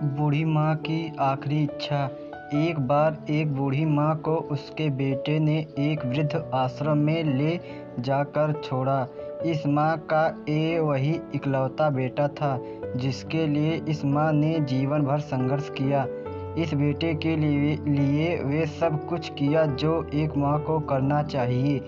बूढ़ी माँ की आखिरी इच्छा। एक बार एक बूढ़ी माँ को उसके बेटे ने एक वृद्ध आश्रम में ले जाकर छोड़ा। इस माँ का ये वही इकलौता बेटा था जिसके लिए इस माँ ने जीवन भर संघर्ष किया। इस बेटे के लिए वे सब कुछ किया जो एक माँ को करना चाहिए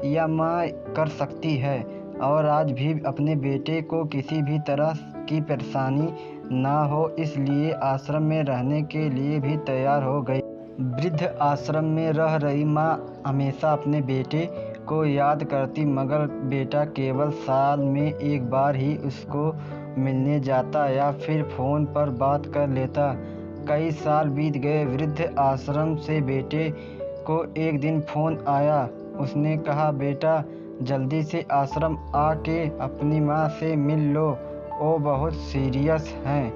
या माँ कर सकती है, और आज भी अपने बेटे को किसी भी तरह की परेशानी ना हो इसलिए आश्रम में रहने के लिए भी तैयार हो गई। वृद्ध आश्रम में रह रही माँ हमेशा अपने बेटे को याद करती, मगर बेटा केवल साल में एक बार ही उसको मिलने जाता या फिर फ़ोन पर बात कर लेता। कई साल बीत गए। वृद्ध आश्रम से बेटे को एक दिन फ़ोन आया। उसने कहा, बेटा जल्दी से आश्रम आके अपनी माँ से मिल लो, वो बहुत सीरियस हैं।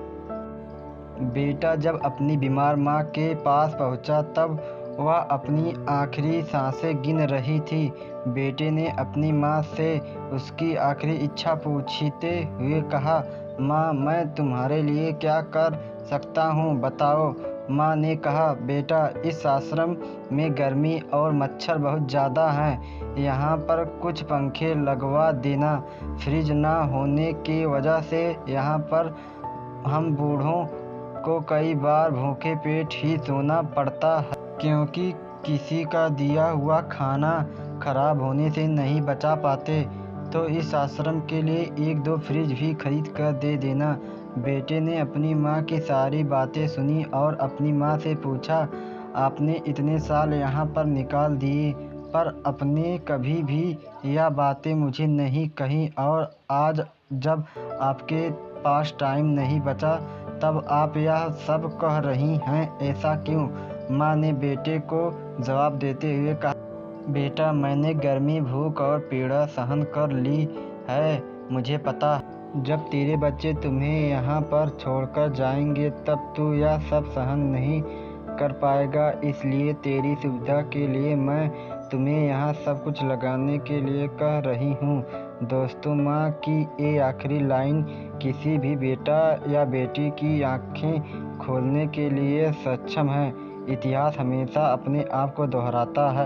बेटा जब अपनी बीमार माँ के पास पहुँचा तब वह अपनी आखिरी सांसें गिन रही थी। बेटे ने अपनी माँ से उसकी आखिरी इच्छा पूछते हुए कहा, माँ मैं तुम्हारे लिए क्या कर सकता हूँ, बताओ। माँ ने कहा, बेटा इस आश्रम में गर्मी और मच्छर बहुत ज़्यादा हैं, यहाँ पर कुछ पंखे लगवा देना। फ्रिज ना होने की वजह से यहाँ पर हम बूढ़ों को कई बार भूखे पेट ही सोना पड़ता है, क्योंकि किसी का दिया हुआ खाना खराब होने से नहीं बचा पाते। तो इस आश्रम के लिए एक दो फ्रिज भी खरीद कर दे देना। बेटे ने अपनी माँ की सारी बातें सुनी और अपनी माँ से पूछा, आपने इतने साल यहाँ पर निकाल दिए पर आपने कभी भी यह बातें मुझे नहीं कही, और आज जब आपके पास टाइम नहीं बचा तब आप यह सब कह रही हैं, ऐसा क्यों? माँ ने बेटे को जवाब देते हुए कहा, बेटा मैंने गर्मी, भूख और पीड़ा सहन कर ली है। मुझे पता है जब तेरे बच्चे तुम्हें यहाँ पर छोड़कर जाएंगे तब तू यह सब सहन नहीं कर पाएगा, इसलिए तेरी सुविधा के लिए मैं तुम्हें यहाँ सब कुछ लगाने के लिए कह रही हूँ। दोस्तों, माँ की ये आखिरी लाइन किसी भी बेटा या बेटी की आँखें खोलने के लिए सक्षम है। इतिहास हमेशा अपने आप को दोहराता है।